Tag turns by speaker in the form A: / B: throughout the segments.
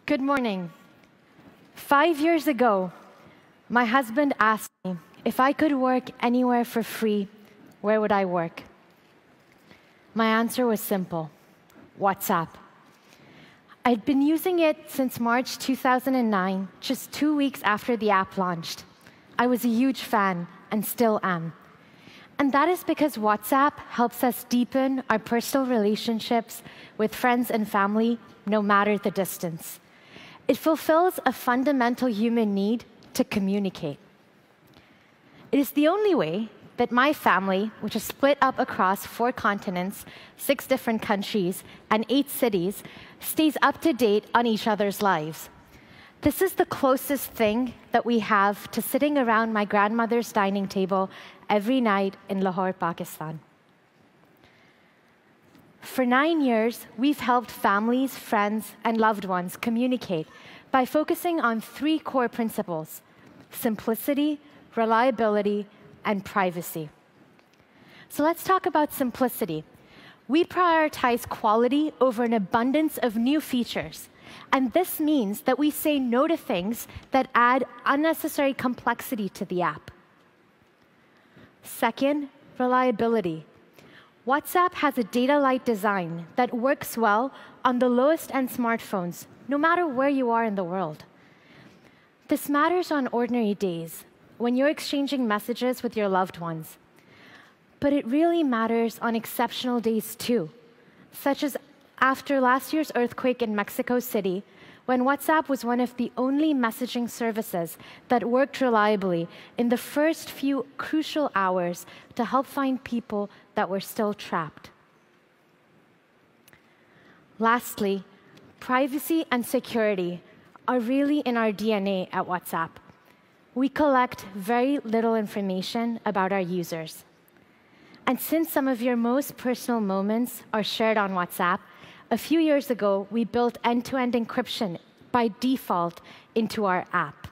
A: Good morning. 5 years ago, my husband asked me if I could work anywhere for free, where would I work? My answer was simple: WhatsApp. I'd been using it since March 2009, just 2 weeks after the app launched. I was a huge fan and still am. And that is because WhatsApp helps us deepen our personal relationships with friends and family, no matter the distance. It fulfills a fundamental human need to communicate. It is the only way that my family, which is split up across 4 continents, 6 different countries, and 8 cities, stays up to date on each other's lives. This is the closest thing that we have to sitting around my grandmother's dining table every night in Lahore, Pakistan. For 9 years, we've helped families, friends, and loved ones communicate by focusing on 3 core principles: simplicity, reliability, and privacy. So let's talk about simplicity. We prioritize quality over an abundance of new features. And this means that we say no to things that add unnecessary complexity to the app. Second, reliability. WhatsApp has a data-light design that works well on the lowest-end smartphones, no matter where you are in the world. This matters on ordinary days, when you're exchanging messages with your loved ones. But it really matters on exceptional days too, such as after last year's earthquake in Mexico City, when WhatsApp was one of the only messaging services that worked reliably in the first few crucial hours to help find people that were still trapped. Lastly, privacy and security are really in our DNA at WhatsApp. We collect very little information about our users. And since some of your most personal moments are shared on WhatsApp, a few years ago, we built end-to-end encryption by default into our app.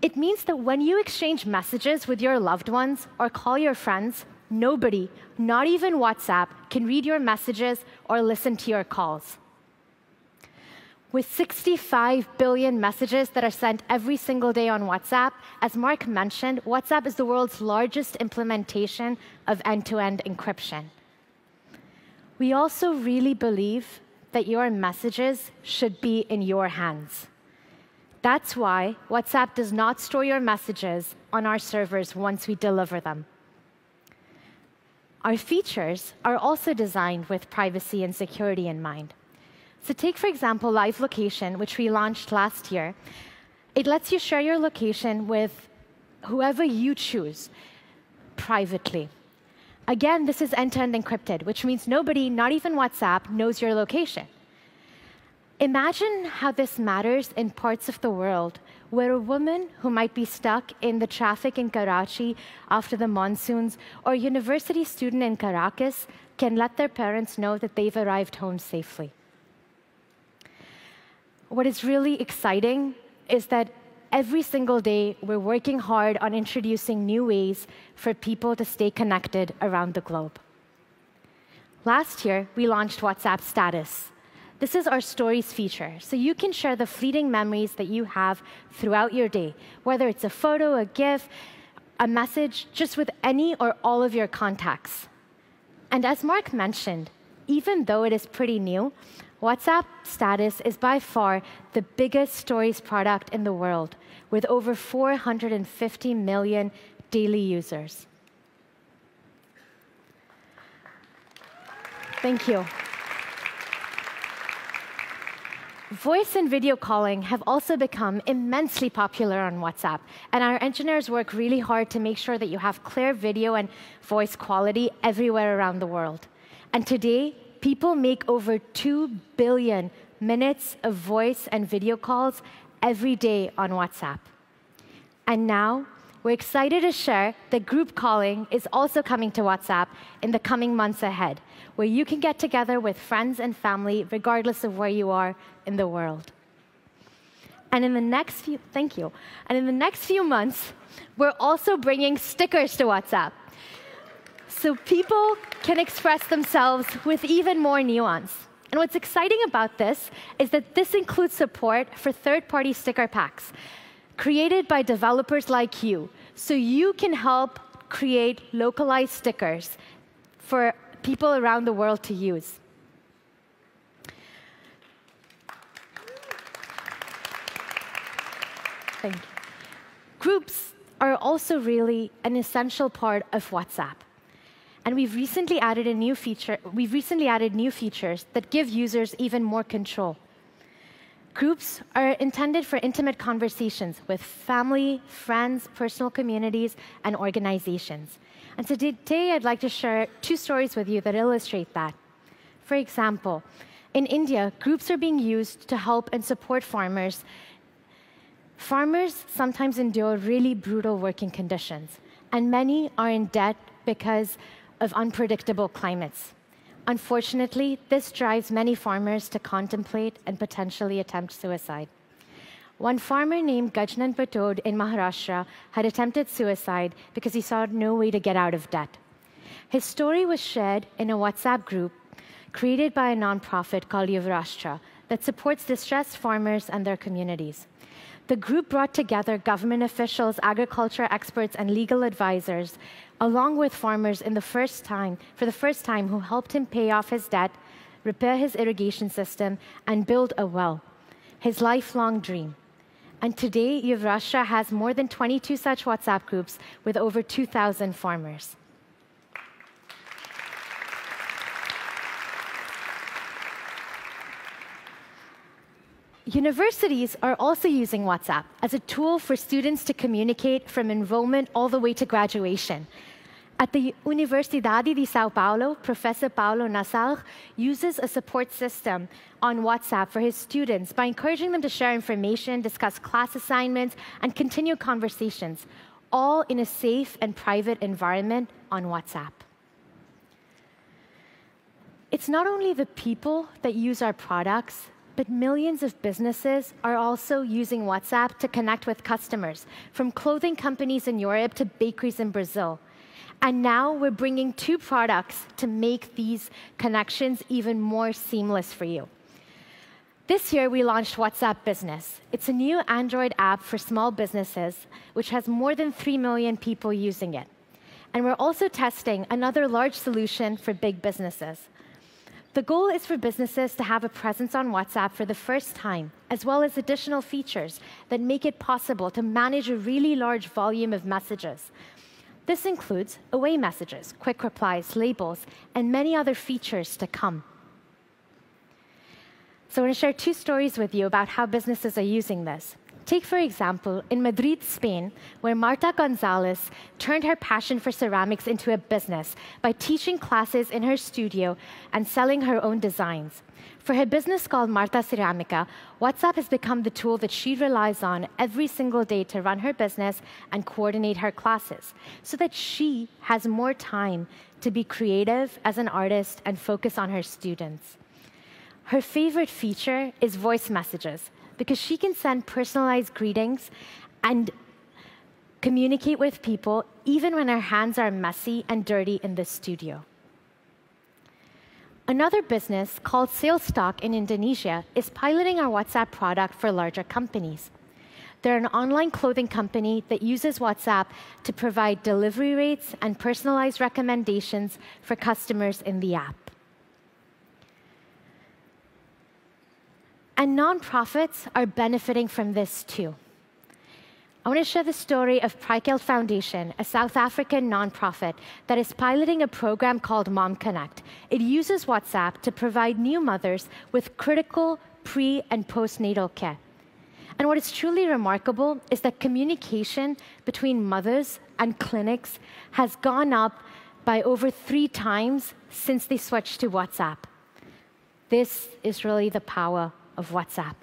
A: It means that when you exchange messages with your loved ones or call your friends, nobody, not even WhatsApp, can read your messages or listen to your calls. With 65 billion messages that are sent every single day on WhatsApp, as Mark mentioned, WhatsApp is the world's largest implementation of end-to-end encryption. We also really believe that your messages should be in your hands. That's why WhatsApp does not store your messages on our servers once we deliver them. Our features are also designed with privacy and security in mind. So take, for example, Live Location, which we launched last year. It lets you share your location with whoever you choose privately. Again, this is end-to-end encrypted, which means nobody, not even WhatsApp, knows your location. Imagine how this matters in parts of the world where a woman who might be stuck in the traffic in Karachi after the monsoons, or a university student in Caracas, can let their parents know that they've arrived home safely. What is really exciting is that every single day, we're working hard on introducing new ways for people to stay connected around the globe. Last year, we launched WhatsApp Status. This is our Stories feature, so you can share the fleeting memories that you have throughout your day, whether it's a photo, a GIF, a message, just with any or all of your contacts. And as Mark mentioned, even though it is pretty new, WhatsApp Status is by far the biggest Stories product in the world, with over 450 million daily users. Thank you. Voice and video calling have also become immensely popular on WhatsApp, and our engineers work really hard to make sure that you have clear video and voice quality everywhere around the world. And today, people make over 2 billion minutes of voice and video calls every day on WhatsApp. And now, we're excited to share that group calling is also coming to WhatsApp in the coming months ahead, where you can get together with friends and family regardless of where you are in the world. And in the next few months, we're also bringing stickers to WhatsApp, so people can express themselves with even more nuance. And what's exciting about this is that this includes support for third-party sticker packs created by developers like you, so you can help create localized stickers for people around the world to use. Thank you. Groups are also really an essential part of WhatsApp. And we've recently added new features that give users even more control. Groups are intended for intimate conversations with family, friends, personal communities, and organizations. And so today, I'd like to share 2 stories with you that illustrate that. For example, in India, groups are being used to help and support farmers. Farmers sometimes endure really brutal working conditions, and many are in debt because of unpredictable climates. Unfortunately, this drives many farmers to contemplate and potentially attempt suicide. One farmer named Gajnan Patod in Maharashtra had attempted suicide because he saw no way to get out of debt. His story was shared in a WhatsApp group created by a nonprofit called Yuvrashtra that supports distressed farmers and their communities. The group brought together government officials, agriculture experts, and legal advisors, along with farmers for the first time who helped him pay off his debt, repair his irrigation system, and build a well, his lifelong dream. And today, Yuvrashtra has more than 22 such WhatsApp groups with over 2,000 farmers. Universities are also using WhatsApp as a tool for students to communicate from enrollment all the way to graduation. At the Universidade de São Paulo, Professor Paulo Nassar uses a support system on WhatsApp for his students by encouraging them to share information, discuss class assignments, and continue conversations, all in a safe and private environment on WhatsApp. It's not only the people that use our products, but millions of businesses are also using WhatsApp to connect with customers, from clothing companies in Europe to bakeries in Brazil. And now we're bringing 2 products to make these connections even more seamless for you. This year, we launched WhatsApp Business. It's a new Android app for small businesses, which has more than 3 million people using it. And we're also testing another large solution for big businesses. The goal is for businesses to have a presence on WhatsApp for the first time, as well as additional features that make it possible to manage a really large volume of messages. This includes away messages, quick replies, labels, and many other features to come. So I want to share 2 stories with you about how businesses are using this. Take, for example, in Madrid, Spain, where Marta Gonzalez turned her passion for ceramics into a business by teaching classes in her studio and selling her own designs. For her business called Marta Ceramica, WhatsApp has become the tool that she relies on every single day to run her business and coordinate her classes, so that she has more time to be creative as an artist and focus on her students. Her favorite feature is voice messages, because she can send personalized greetings and communicate with people even when her hands are messy and dirty in the studio. Another business called SalesStock in Indonesia is piloting our WhatsApp product for larger companies. They're an online clothing company that uses WhatsApp to provide delivery rates and personalized recommendations for customers in the app. And nonprofits are benefiting from this too. I want to share the story of Prikeld Foundation, a South African nonprofit that is piloting a program called Mom Connect. It uses WhatsApp to provide new mothers with critical pre- and postnatal care. And what is truly remarkable is that communication between mothers and clinics has gone up by over 3 times since they switched to WhatsApp. This is really the power of WhatsApp.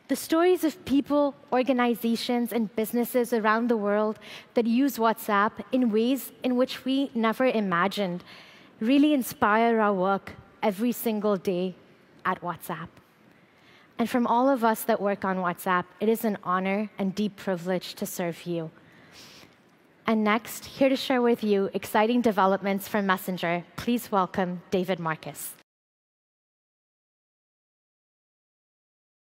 A: The stories of people, organizations, and businesses around the world that use WhatsApp in ways in which we never imagined really inspire our work every single day at WhatsApp. And from all of us that work on WhatsApp, it is an honor and deep privilege to serve you. And next, here to share with you exciting developments from Messenger, please welcome David Marcus.